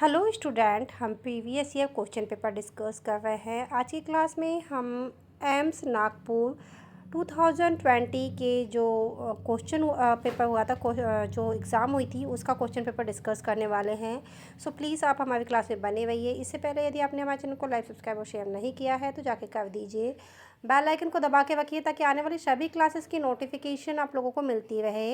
Hello student, हम previous year question paper discuss कर रहे हैं। आज की क्लास में हम एम्स नागपुर 2020 के जो क्वेश्चन पेपर हुआ था, जो एग्ज़ाम हुई थी उसका क्वेश्चन पेपर डिस्कस करने वाले हैं। सो प्लीज़ आप हमारी क्लास में बने रहिए। इससे पहले यदि आपने हमारे चैनल को लाइक, सब्सक्राइब और शेयर नहीं किया है तो जाके कर दीजिए। बेल आइकन को दबा के रखिए ताकि आने वाली सभी क्लासेस की नोटिफिकेशन आप लोगों को मिलती रहे।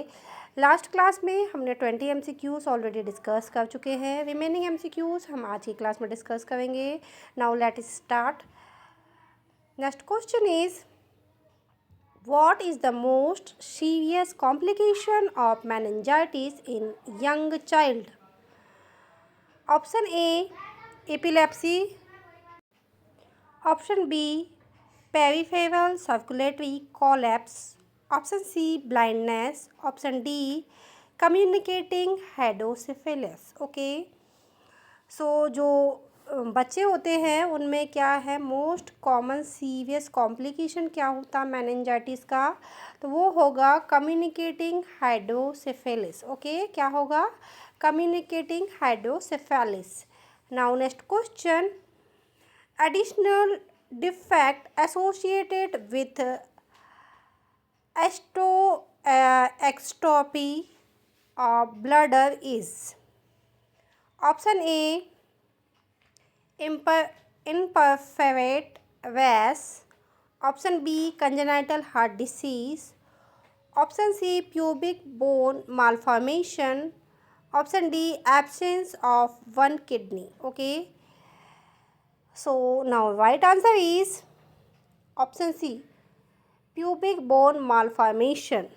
लास्ट क्लास में हमने 20 MCQs ऑलरेडी डिस्कस कर चुके हैं। रिमेनिंग MCQs हम आज की क्लास में डिस्कस करेंगे। Now let us start. Next question is what is the most serious complication of meningitis in young child? Option A, epilepsy. Option B, peripheral circulatory collapse. Option C, blindness. Option D, communicating hydrocephalus. Okay. सो जो बच्चे होते हैं उनमें क्या है, most common serious complication क्या होता है मेनिंजाइटिस का, तो वो होगा कम्युनिकेटिंग हाइड्रोसेफेलिस। ओके, क्या होगा? Communicating hydrocephalus. Now next question, additional defect associated with exstrophy of bladder is. Option A, imperforate vas. Option B, congenital heart disease. Option C, pubic bone malformation. Option D, absence of one kidney. Okay, so now right answer is option C, pubic bone malformation.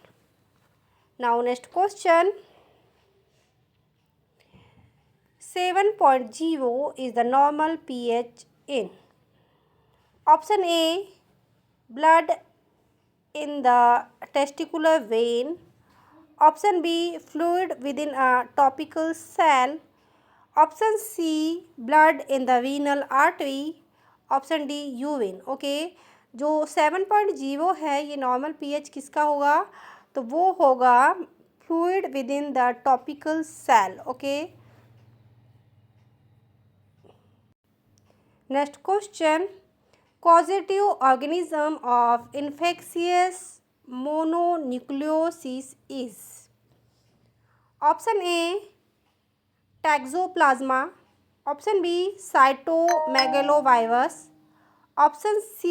Now next question, 7.0 is the normal pH in. Option A, blood in the testicular vein. Option B, fluid within a topical cell. Option C, blood in the renal artery. Option D, urine. Okay, जो 7.0 है ये normal pH किसका होगा, तो वो होगा fluid within the topical cell. Okay, next question, causative organism of infectious mononucleosis is. Option A, toxoplasma. Option B, cytomegalovirus. Option C,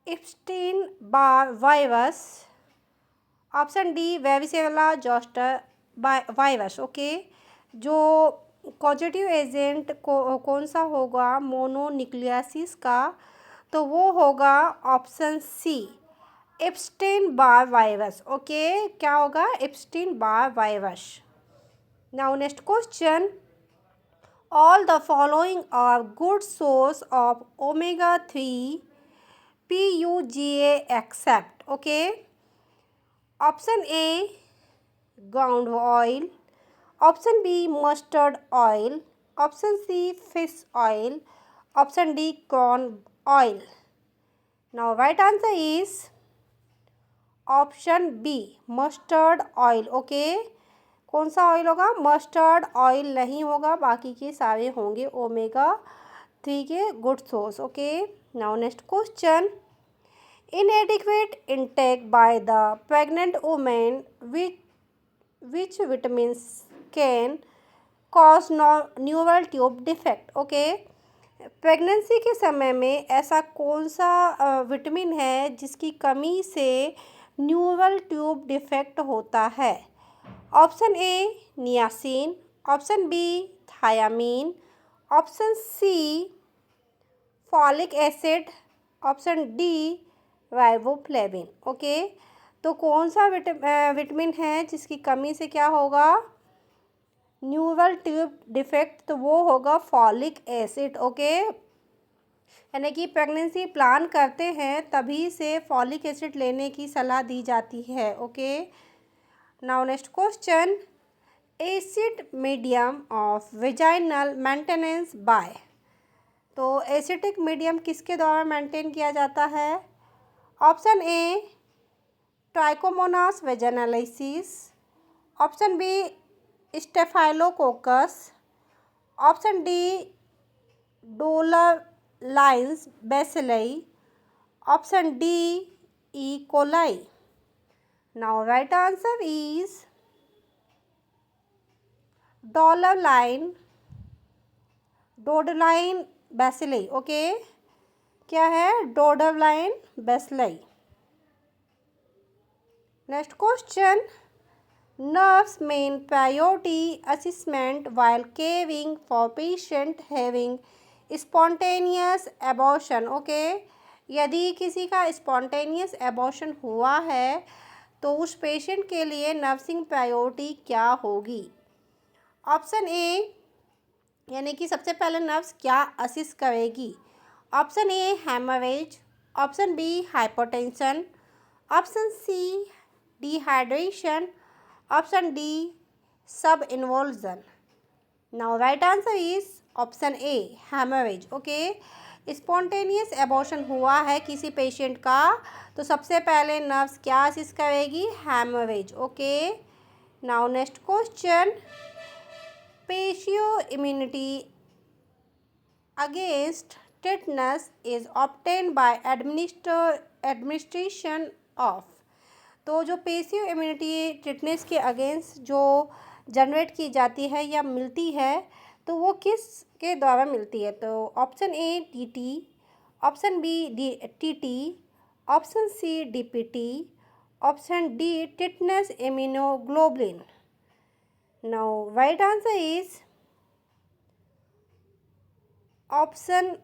Epstein-Barr virus. Option D, varicella zoster virus. Okay, जो causative agent कौन सा होगा mononucleosis का, तो वो होगा option C, Epstein Barr virus. Okay, क्या होगा? Epstein Barr virus. Now next question, all the following are good source of omega 3 PUGA except. Okay, option A, ground oil. Option B, mustard oil. Option C, fish oil. Option D, corn oil. Now right answer is option B, mustard oil. Okay, कौन सा oil होगा? Mustard oil नहीं होगा, बाकी के सारे होंगे omega 3 के good source. Okay, now next question, inadequate intake by the pregnant woman which vitamins can cause neural tube defect. Okay, pregnancy के समय में ऐसा कौन सा विटामिन है जिसकी कमी से न्यूरल ट्यूब डिफेक्ट होता है? Option A, niacin. Option B, thiamine. Option C, folic acid. Option D, riboflavin. Okay, तो कौन सा विटामिन है जिसकी कमी से क्या होगा? न्यूरल ट्यूब डिफेक्ट, तो वो होगा फॉलिक एसिड। ओके, यानी कि प्रेगनेंसी प्लान करते हैं तभी से फॉलिक एसिड लेने की सलाह दी जाती है। Okay, now next question, acid medium of vaginal maintenance by. तो एसिडिक मीडियम किसके द्वारा मेंटेन किया जाता है? Option A, Trichomonas vaginalis. Option B, Staphylococcus. Option D, Dollar-Lines bacilli. Option D, E. coli. Now right answer is Dollar-Line bacilli. Okay, क्या है? Dollar-Line bacilli. Next question, nerves main priority assessment while caring for patient having spontaneous abortion. Okay, यदि किसी का spontaneous abortion हुआ है तो उस patient के लिए नर्सिंग प्रायोरिटी क्या होगी? ऑप्शन ए, यानी कि सबसे पहले नर्व्स क्या असिस्ट करेगी? Option A haemorrhage, option B hypertension, option C dehydration, option D subinvolution. Now right answer is option A haemorrhage. Okay, spontaneous abortion हुआ है किसी पेशेंट का तो सबसे पहले नर्व्स क्या असिस्ट करेगी? Haemorrhage. Okay, now next question, passive immunity against tetanus is obtain by administration of. तो जो पेशियो इम्यूनिटी टिटनेस के अगेंस्ट जो जनरेट की जाती है या मिलती है तो वो किस के द्वारा मिलती है? तो option A TT, option B TT, option C DPT, option D tetanus immunoglobulin. Now right answer is option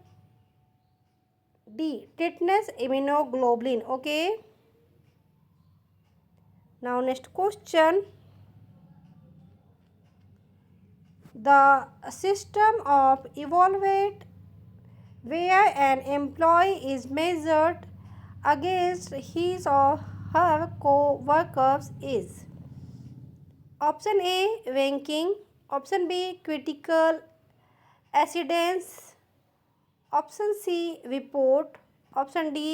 D tetanus immunoglobulin. Okay, now next question, the system of evaluate where an employee is measured against his or her co-workers is. Option A ranking, option B critical accidents, option C report, option D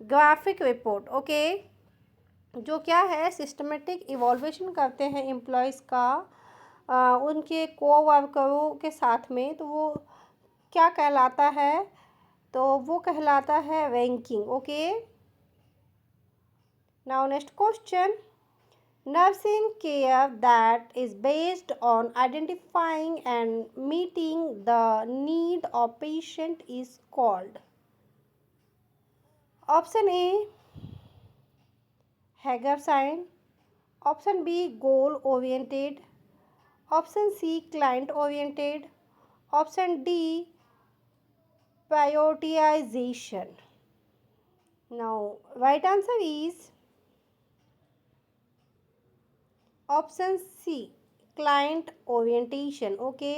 graphic report. Okay, जो क्या है systematic इवॉल्वेशन करते हैं employees का उनके कोवर्करों के साथ में, तो वो क्या कहलाता है? तो वो कहलाता है ranking. Okay, now next question, nursing care that is based on identifying and meeting the need of patient is called. Option A Hegar sign, option B goal oriented, option C client oriented, option D prioritisation. Now right answer is option C client orientation. Okay,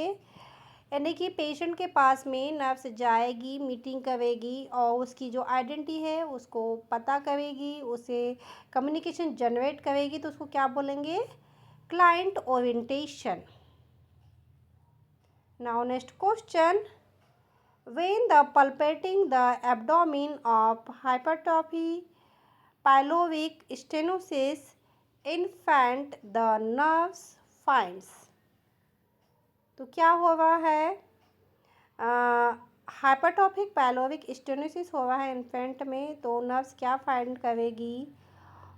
यानी कि patient के पास में nurse जाएगी, meeting करेगी और उसकी जो identity है उसको पता करेगी, उसे कम्युनिकेशन जनरेट करेगी, तो उसको क्या बोलेंगे? Client orientation. Now next question, when the palpating the abdomen of hypertrophy pyloric stenosis infant the nurse finds. तो क्या हो रहा है? हाइपरट्रॉफिक पाइलोविक स्टेनोसिस हो रहा है इन्फेंट में, तो नर्व्स क्या फाइंड करेगी?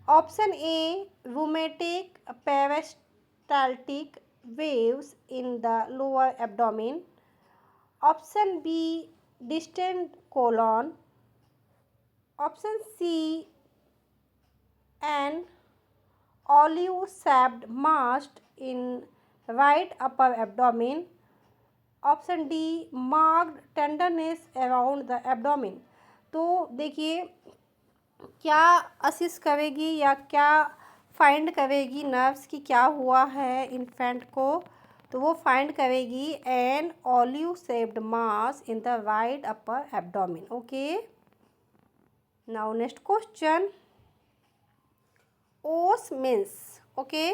Option A rheumatic peristaltic waves in the lower abdomen, option B distant colon, option C an olive shaped mass in right upper abdomen, option D marked tenderness around the abdomen. तो देखिए क्या assist करेगी या क्या find करेगी nerves की क्या हुआ है इन्फेंट को? तो वो फाइंड करेगी an olive shaped mass in the right upper abdomen. Okay, now next question, OS means. Okay,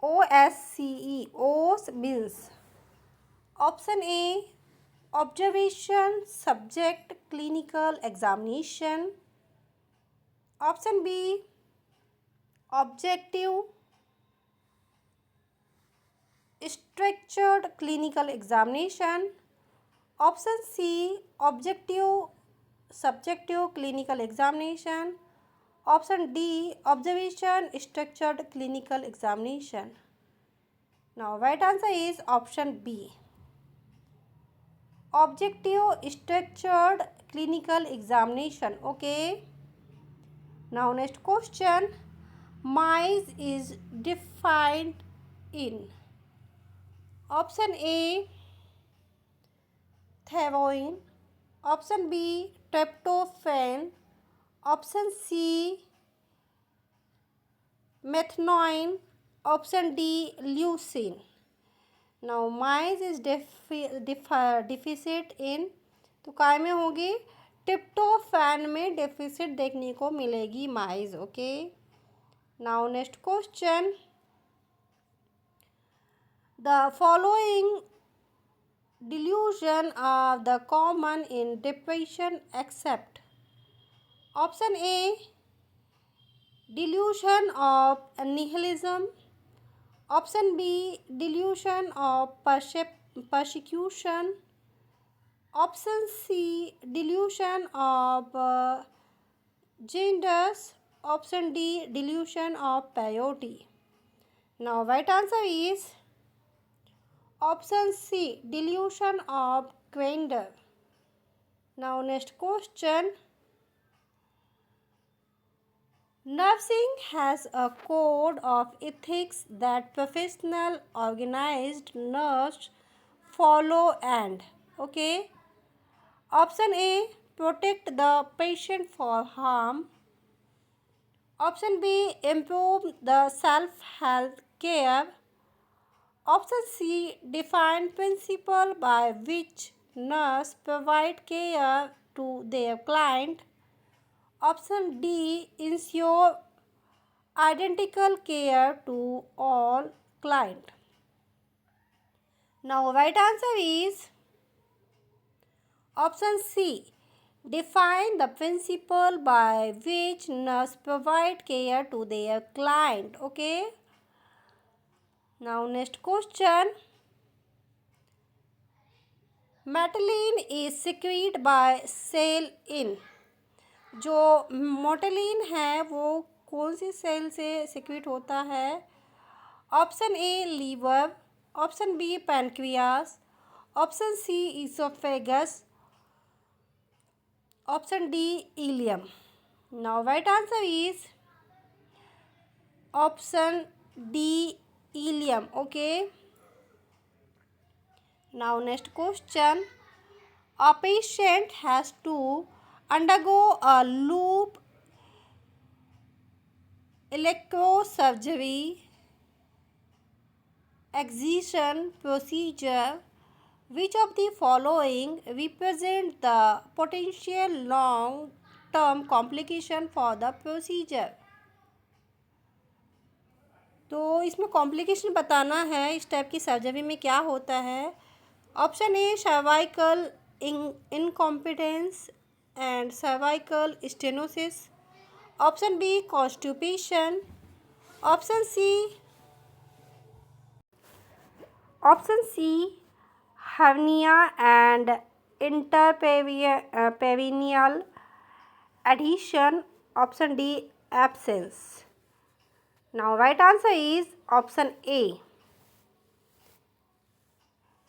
OSCE, OS means option A observation subject clinical examination, option B objective structured clinical examination. Option C, objective subjective clinical examination. Option D, observation structured clinical examination. Now right answer is option B, objective structured clinical examination. Okay. Now next question, mice is defined in option A, theroin, option B, tryptophan, option C, methanoin, option D, leucine. Now mice is deficit in, तो काय में होगी, tryptophan में deficit देखने को मिलेगी माइस. Okay. Now next question, the following delusion are the common in depression except option A, delusion of nihilism, option B, delusion of persecution, option C, delusion of genders, option D, delusion of peyote. Now right answer is option C, delusion of grandeur. Now next question, nursing has a code of ethics that professional organized nurse follow and, okay. Option A, protect the patient for harm. Option B, improve the self-health care. Option C, define principle by which nurse provide care to their client. Option D, ensure identical care to all client. Now right answer is option C, define the principle by which nurse provide care to their client. Okay. Now next question, motilin is secreted by cell in, जो motilin है वो कौन सी cell से secrete होता है? Option A liver, option B pancreas, option C oesophagus, option D ileum. Now right answer is option D ileum. Okay. Now next question, a patient has to undergo a loop electrosurgery excision procedure. Which of the following represent the potential long-term complication for the procedure? तो इसमें complication बताना है इस type की surgery में क्या होता है. Option A cervical incompetence and cervical stenosis, option B constipation, option C hernia and interperineal adhesion, option D absence. Now right answer is option A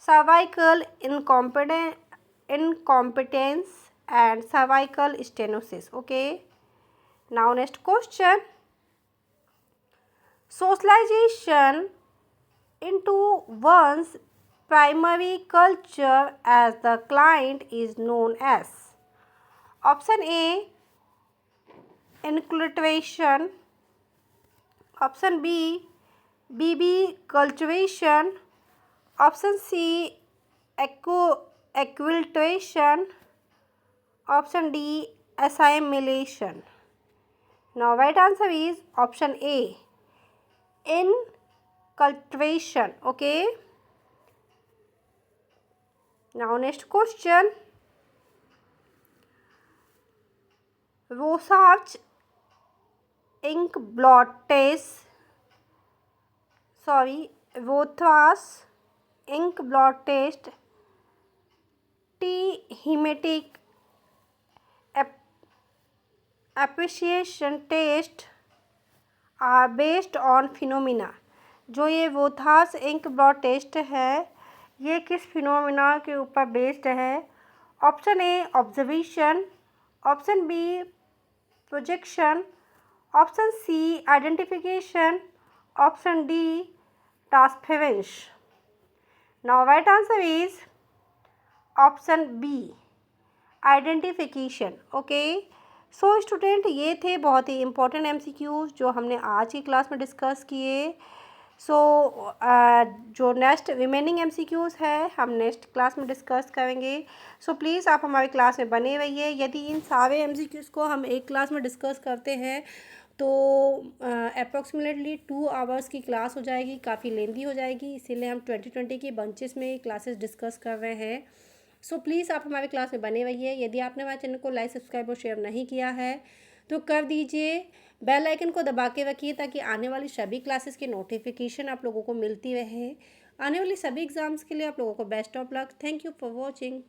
cervical incompetence and cervical stenosis. Okay. Now next question, socialization into one's primary culture as the client is known as. Option A enculturation, option B BB culturation, option C acculturation, option D assimilation. Now right answer is option A enculturation. Okay. Now next question, Rorschach ink blot test, sorry, वोथास ink blot test, thematic apperception test are based on phenomena. जो ये वोथास ink blot test है ये किस phenomena के ऊपर based है? Option A observation, option B projection, option C identification, option D transference. Now right answer is option B identification. Okay, so student ये थे बहुत ही इम्पोर्टेंट एमसीक्यूज जो हमने आज की क्लास में डिस्कस किए। सो जो नेक्स्ट रिमेनिंग एमसीक्यूज है हम नेक्स्ट क्लास में डिस्कस करेंगे। सो प्लीज़ आप हमारी क्लास में बने रहिए। यदि इन सारे एमसीक्यूज को हम एक क्लास में डिस्कस करते हैं तो अप्रॉक्सीमेटली 2 आवर्स की क्लास हो जाएगी, काफ़ी लेंदी हो जाएगी, इसीलिए हम 2020 की बंचेस में क्लासेस डिस्कस कर रहे हैं। सो प्लीज़ आप हमारे क्लास में बने रहिए। यदि आपने हमारे चैनल को लाइक, सब्सक्राइब और शेयर नहीं किया है तो कर दीजिए। बेल आइकन को दबा के रखिए ताकि आने वाली सभी क्लासेस की नोटिफिकेशन आप लोगों को मिलती रहे। आने वाली सभी एग्ज़ाम्स के लिए आप लोगों को best of luck. Thank you for watching.